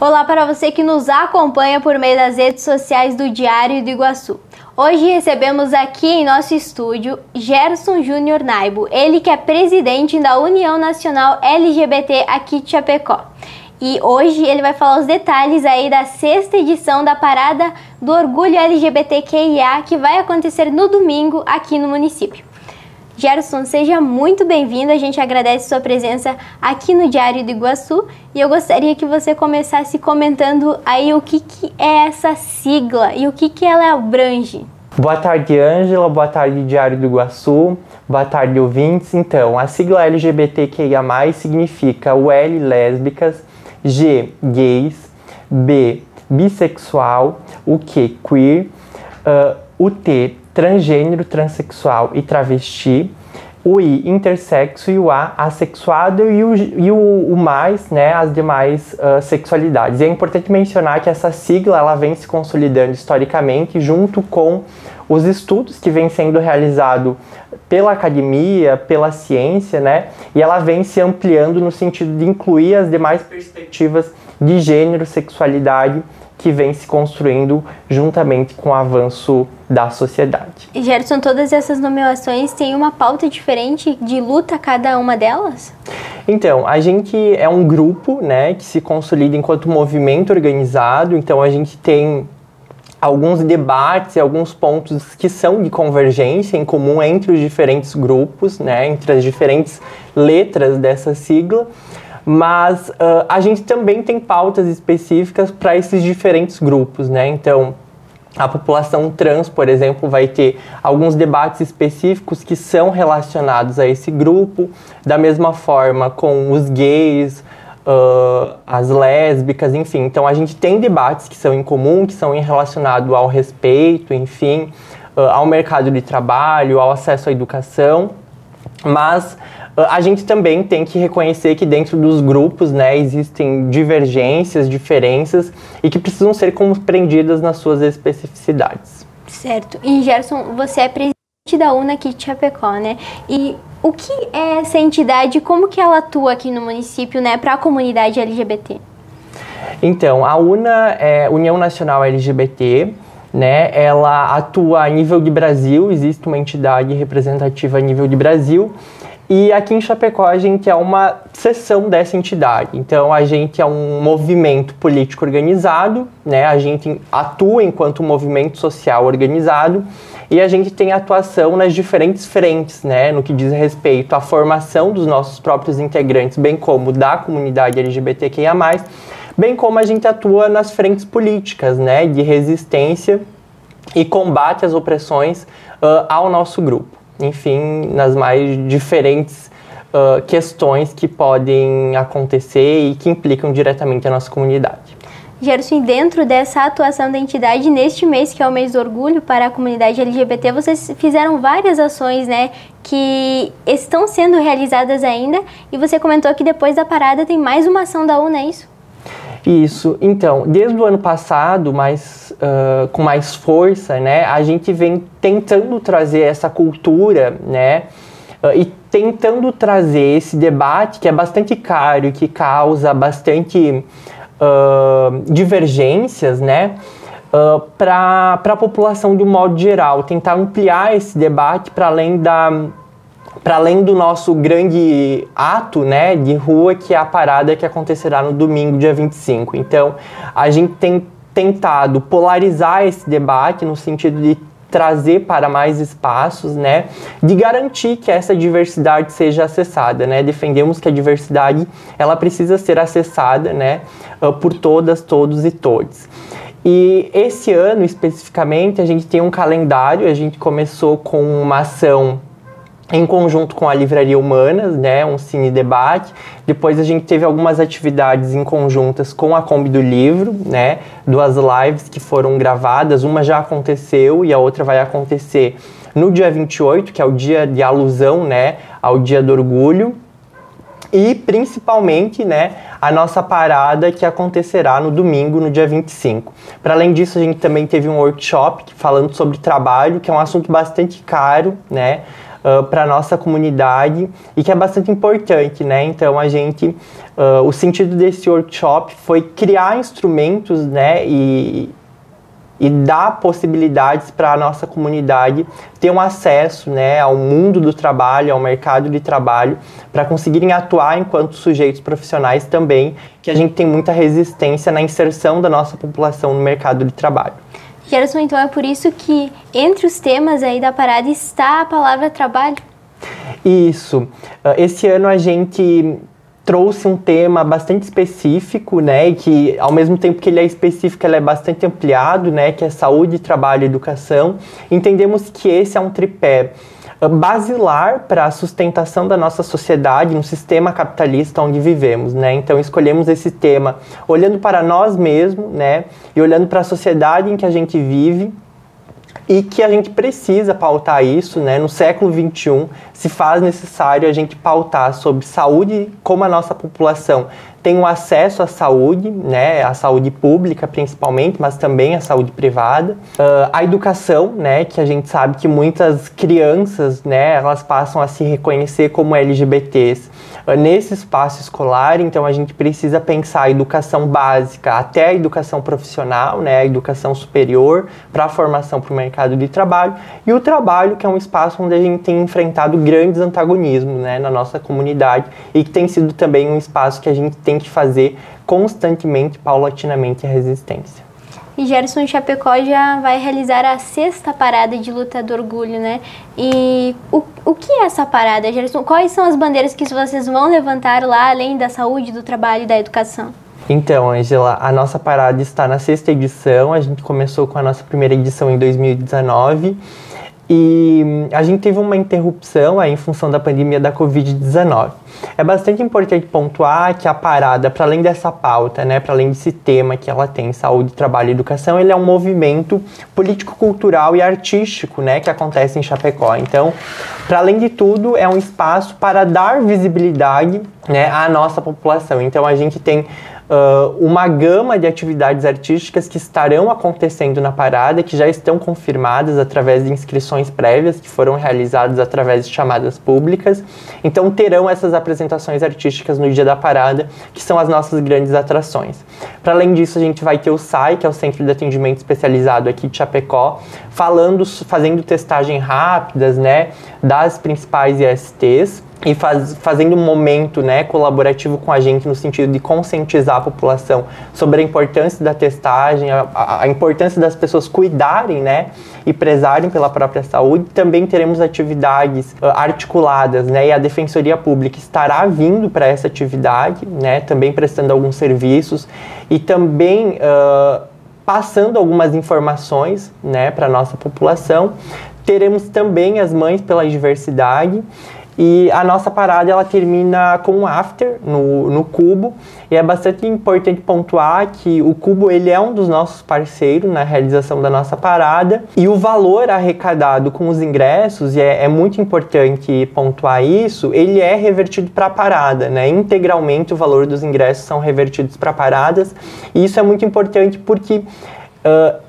Olá para você que nos acompanha por meio das redes sociais do Diário do Iguaçu. Hoje recebemos aqui em nosso estúdio Gerson Júnior Naibo, ele que é presidente da União Nacional LGBT aqui de Chapecó. E hoje ele vai falar os detalhes aí da 6ª edição da Parada do Orgulho LGBTQIA, que vai acontecer no domingo aqui no município. Gerson, seja muito bem-vindo, a gente agradece sua presença aqui no Diário do Iguaçu e eu gostaria que você começasse comentando aí o que é essa sigla e o que ela abrange. Boa tarde, Ângela, boa tarde, Diário do Iguaçu, boa tarde, ouvintes. Então, a sigla LGBTQIA+, significa o L, lésbicas, G, gays, B, bissexual, o Q, queer, o T, transgênero, transexual e travesti, o I, intersexo e o A, assexuado e o mais, né, as demais sexualidades. E é importante mencionar que essa sigla ela vem se consolidando historicamente junto com os estudos que vêm sendo realizados pela academia, pela ciência, né, e ela vem se ampliando no sentido de incluir as demais perspectivas de gênero, sexualidade, que vem se construindo juntamente com o avanço da sociedade. Gerson, todas essas nomeações têm uma pauta diferente de luta cada uma delas? Então, a gente é um grupo, né, que se consolida enquanto movimento organizado, então a gente tem alguns debates e alguns pontos que são de convergência em comum entre os diferentes grupos, né, entre as diferentes letras dessa sigla, mas a gente também tem pautas específicas para esses diferentes grupos, né? Então, a população trans, por exemplo, vai ter alguns debates específicos que são relacionados a esse grupo, da mesma forma com os gays, as lésbicas, enfim. Então, a gente tem debates que são em comum, que são relacionados ao respeito, enfim, ao mercado de trabalho, ao acesso à educação, mas a gente também tem que reconhecer que dentro dos grupos, né, existem divergências, diferenças e que precisam ser compreendidas nas suas especificidades. Certo. E Gerson, você é presidente da UNA aqui de Chapecó, né? E o que é essa entidade, como que ela atua aqui no município, né, para a comunidade LGBT? Então, a UNA é União Nacional LGBT, né? Ela atua a nível de Brasil, existe uma entidade representativa a nível de Brasil. E aqui em Chapecó a gente é uma seção dessa entidade, então a gente é um movimento político organizado, né? A gente atua enquanto movimento social organizado e a gente tem atuação nas diferentes frentes, né? No que diz respeito à formação dos nossos próprios integrantes, bem como da comunidade LGBTQIA+, bem como a gente atua nas frentes políticas, né? De resistência e combate às opressões ao nosso grupo. Enfim, nas mais diferentes questões que podem acontecer e que implicam diretamente a nossa comunidade. Gerson, dentro dessa atuação da entidade, neste mês, que é o mês do orgulho para a comunidade LGBT, vocês fizeram várias ações, né, que estão sendo realizadas ainda, e você comentou que depois da parada tem mais uma ação da UNA, é isso? Isso. Então, desde o ano passado, com mais força, né, a gente vem tentando trazer essa cultura, né, e tentando trazer esse debate que é bastante caro e que causa bastante divergências, né, para a população de um modo geral, tentar ampliar esse debate para além do nosso grande ato, né, de rua, que é a parada que acontecerá no domingo, dia 25. Então, a gente tem tentado polarizar esse debate no sentido de trazer para mais espaços, né, de garantir que essa diversidade seja acessada, né. Defendemos que a diversidade ela precisa ser acessada, né, por todas, todos e todes. E esse ano, especificamente, a gente tem um calendário, a gente começou com uma ação em conjunto com a Livraria Humanas, né, um cine debate. Depois a gente teve algumas atividades em conjuntas com a Kombi do Livro, né, 2 lives que foram gravadas, uma já aconteceu e a outra vai acontecer no dia 28, que é o dia de alusão, né, ao Dia do Orgulho. E principalmente, né, a nossa parada que acontecerá no domingo, no dia 25. Para além disso, a gente também teve um workshop falando sobre trabalho, que é um assunto bastante caro, né, para a nossa comunidade e que é bastante importante, né? Então o sentido desse workshop foi criar instrumentos, né, e dar possibilidades para a nossa comunidade ter um acesso, né, ao mundo do trabalho, ao mercado de trabalho, para conseguirem atuar enquanto sujeitos profissionais também, que a gente tem muita resistência na inserção da nossa população no mercado de trabalho. Gerson, então é por isso que entre os temas aí da parada está a palavra trabalho? Isso. Esse ano a gente trouxe um tema bastante específico, né, e que ao mesmo tempo que ele é específico, ele é bastante ampliado, né, que é saúde, trabalho e educação. Entendemos que esse é um tripé basilar para a sustentação da nossa sociedade no sistema capitalista onde vivemos, né? Então escolhemos esse tema olhando para nós mesmos, né, e olhando para a sociedade em que a gente vive, e que a gente precisa pautar isso, né? No século XXI se faz necessário a gente pautar sobre saúde, como a nossa população tem um acesso à saúde, né? A saúde pública principalmente, mas também a saúde privada. A educação, né? Que a gente sabe que muitas crianças, né? Elas passam a se reconhecer como LGBTs nesse espaço escolar, então a gente precisa pensar a educação básica até a educação profissional, né, a educação superior para a formação para o mercado de trabalho, e o trabalho, que é um espaço onde a gente tem enfrentado grandes antagonismos, né, na nossa comunidade, e que tem sido também um espaço que a gente tem que fazer constantemente, paulatinamente, a resistência. E Gerson, Chapecó já vai realizar a 6ª parada de luta do orgulho, né? E o que é essa parada, Gerson? Quais são as bandeiras que vocês vão levantar lá, além da saúde, do trabalho e da educação? Então, Angela, a nossa parada está na 6ª edição. A gente começou com a nossa primeira edição em 2019 e a gente teve uma interrupção aí em função da pandemia da Covid-19. É bastante importante pontuar que a parada, para além dessa pauta, né, para além desse tema que ela tem, saúde, trabalho e educação, ele é um movimento político-cultural e artístico, né, que acontece em Chapecó. Então, para além de tudo, é um espaço para dar visibilidade, né, à nossa população. Então, a gente tem uma gama de atividades artísticas que estarão acontecendo na parada, que já estão confirmadas através de inscrições prévias que foram realizadas através de chamadas públicas. Então terão essas apresentações artísticas no dia da parada, que são as nossas grandes atrações. Para além disso, a gente vai ter o SAI, que é o Centro de Atendimento Especializado aqui de Chapecó, fazendo testagem rápidas, né, das principais ISTs, e fazendo um momento, né, colaborativo com a gente no sentido de conscientizar a população sobre a importância da testagem, a importância das pessoas cuidarem, né, e prezarem pela própria saúde. Também teremos atividades articuladas, né, e a Defensoria Pública estará vindo para essa atividade, né, também prestando alguns serviços e também passando algumas informações, né, para a nossa população. Teremos também as Mães pela Diversidade. E a nossa parada, ela termina com um after no Cubo, e é bastante importante pontuar que o Cubo, ele é um dos nossos parceiros na realização da nossa parada, e o valor arrecadado com os ingressos, e é muito importante pontuar isso, ele é revertido para a parada, né? Integralmente o valor dos ingressos são revertidos para paradas, e isso é muito importante porque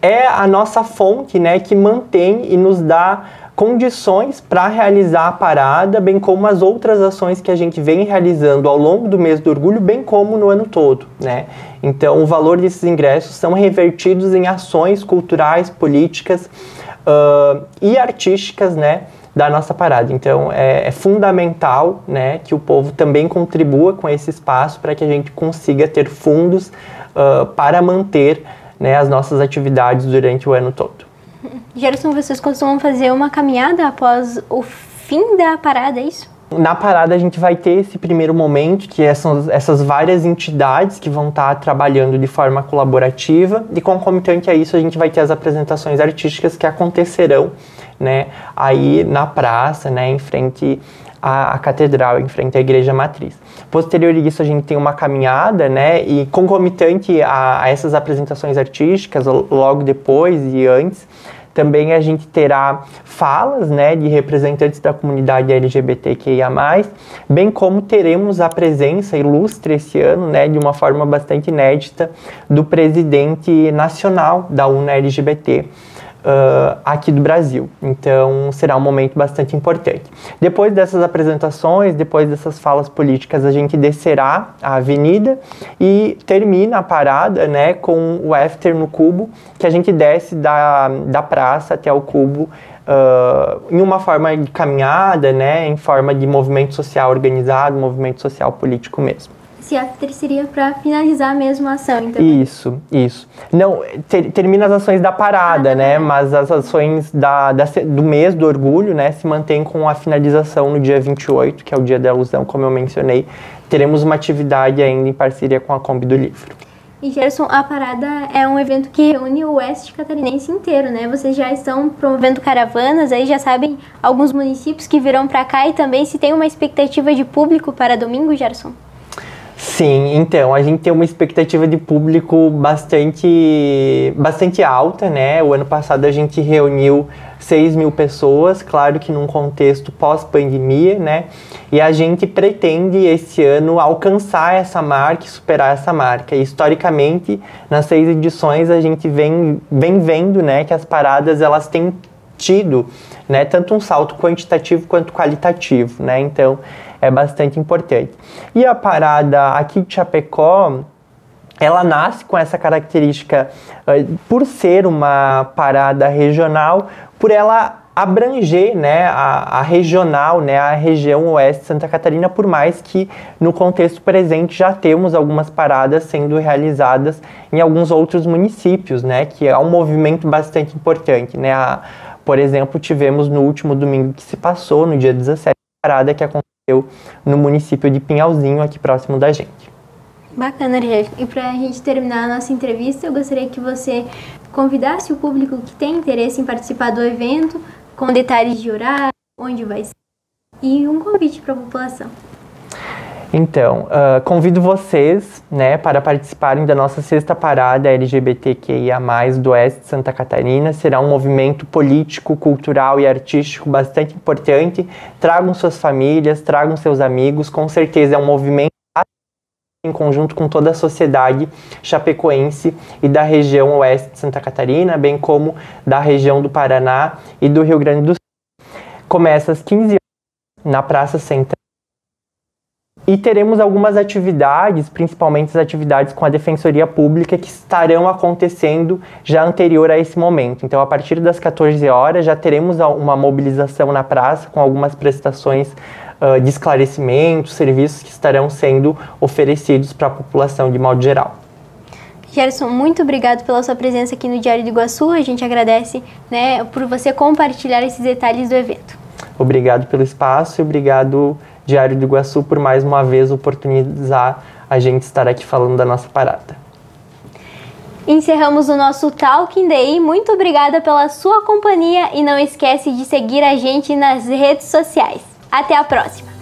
é a nossa fonte, né, que mantém e nos dá condições para realizar a parada, bem como as outras ações que a gente vem realizando ao longo do mês do orgulho, bem como no ano todo, né? Então, o valor desses ingressos são revertidos em ações culturais, políticas e artísticas, né, da nossa parada. Então, é fundamental, né, que o povo também contribua com esse espaço para que a gente consiga ter fundos para manter, né, as nossas atividades durante o ano todo. Gerson, vocês costumam fazer uma caminhada após o fim da parada, é isso? Na parada a gente vai ter esse primeiro momento, que são essas várias entidades que vão estar trabalhando de forma colaborativa, e concomitante a isso a gente vai ter as apresentações artísticas que acontecerão, né, aí na praça, né, em frente à catedral, em frente à igreja matriz. Posterior a isso a gente tem uma caminhada, né, e concomitante a essas apresentações artísticas, logo depois e antes, também a gente terá falas, né, de representantes da comunidade LGBTQIA+, bem como teremos a presença ilustre esse ano, né, de uma forma bastante inédita, do presidente nacional da UNA LGBT, aqui do Brasil. Então, será um momento bastante importante. Depois dessas apresentações, depois dessas falas políticas, a gente descerá a avenida e termina a parada, né, com o after no Cubo, que a gente desce da praça até o Cubo em uma forma de caminhada, né, em forma de movimento social organizado, movimento social político mesmo. Esse after seria para finalizar mesmo a ação, então? Isso. Não, termina as ações da parada, né? Mas as ações do mês do orgulho, né, se mantém com a finalização no dia 28, que é o dia da alusão, como eu mencionei. Teremos uma atividade ainda em parceria com a Kombi do Livro. E Gerson, a parada é um evento que reúne o oeste catarinense inteiro, né? Vocês já estão promovendo caravanas, aí já sabem alguns municípios que virão para cá e também se tem uma expectativa de público para domingo, Gerson? Sim, então, a gente tem uma expectativa de público bastante alta, né? O ano passado a gente reuniu 6.000 pessoas, claro que num contexto pós-pandemia, né? E a gente pretende esse ano alcançar essa marca e superar essa marca. E, historicamente, nas 6 edições a gente vem vendo, né, que as paradas elas têm tido, né, tanto um salto quantitativo quanto qualitativo, né? Então, é bastante importante. E a parada aqui de Chapecó, ela nasce com essa característica, por ser uma parada regional, por ela abranger, né, a regional, né, a região oeste de Santa Catarina, por mais que no contexto presente já temos algumas paradas sendo realizadas em alguns outros municípios, né, que é um movimento bastante importante, né. Por exemplo, tivemos no último domingo que se passou, no dia 17, a parada que aconteceu no município de Pinhalzinho, aqui próximo da gente. Bacana, Régio. E para a gente terminar a nossa entrevista, eu gostaria que você convidasse o público que tem interesse em participar do evento, com detalhes de horário, onde vai ser, e um convite para a população. Então, convido vocês, né, para participarem da nossa 6ª parada LGBTQIA+, do Oeste de Santa Catarina. Será um movimento político, cultural e artístico bastante importante. Tragam suas famílias, tragam seus amigos. Com certeza é um movimento em conjunto com toda a sociedade chapecoense e da região Oeste de Santa Catarina, bem como da região do Paraná e do Rio Grande do Sul. Começa às 15 horas na Praça Central. E teremos algumas atividades, principalmente as atividades com a Defensoria Pública, que estarão acontecendo já anterior a esse momento. Então, a partir das 14 horas, já teremos uma mobilização na praça com algumas prestações de esclarecimento, serviços que estarão sendo oferecidos para a população de modo geral. Gerson, muito obrigado pela sua presença aqui no Diário do Iguaçu. A gente agradece, né, por você compartilhar esses detalhes do evento. Obrigado pelo espaço e obrigado, Diário do Iguaçu, por mais uma vez oportunizar a gente estar aqui falando da nossa parada. Encerramos o nosso Talking Day. Muito obrigada pela sua companhia e não esquece de seguir a gente nas redes sociais. Até a próxima!